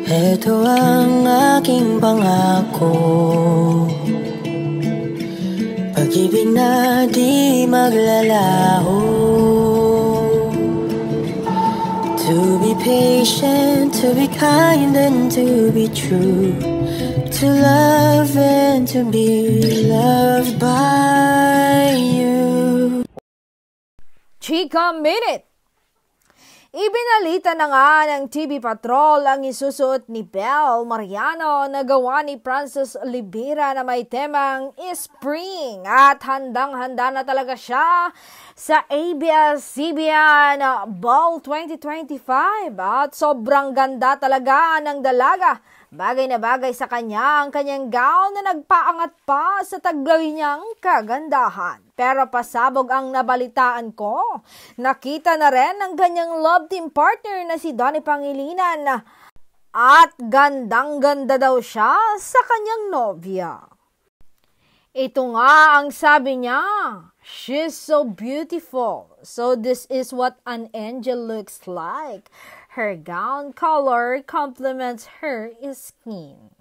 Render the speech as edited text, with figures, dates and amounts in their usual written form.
Ito ang aking pangako, pag-ibig na di maglalaho. To be patient, to be kind and to be true, to love and to be loved by you. Chika Minute! Ibinalita na nga ng TV Patrol ang isusuot ni Belle Mariano na gawa ni Francis Libera na may temang Spring at handang-handa na talaga siya sa ABS-CBN Ball 2025 at sobrang ganda talaga ng dalaga. Bagay na bagay sa kanya ang kanyang gown na nagpaangat pa sa taglay niyang kagandahan. Pero pasabog ang nabalitaan ko. Nakita na rin ang kanyang love team partner na si Donnie Pangilinan at gandang-ganda daw siya sa kanyang nobya. Ito nga ang sabi niya, "She's so beautiful. So this is what an angel looks like. Her gown color complements her skin."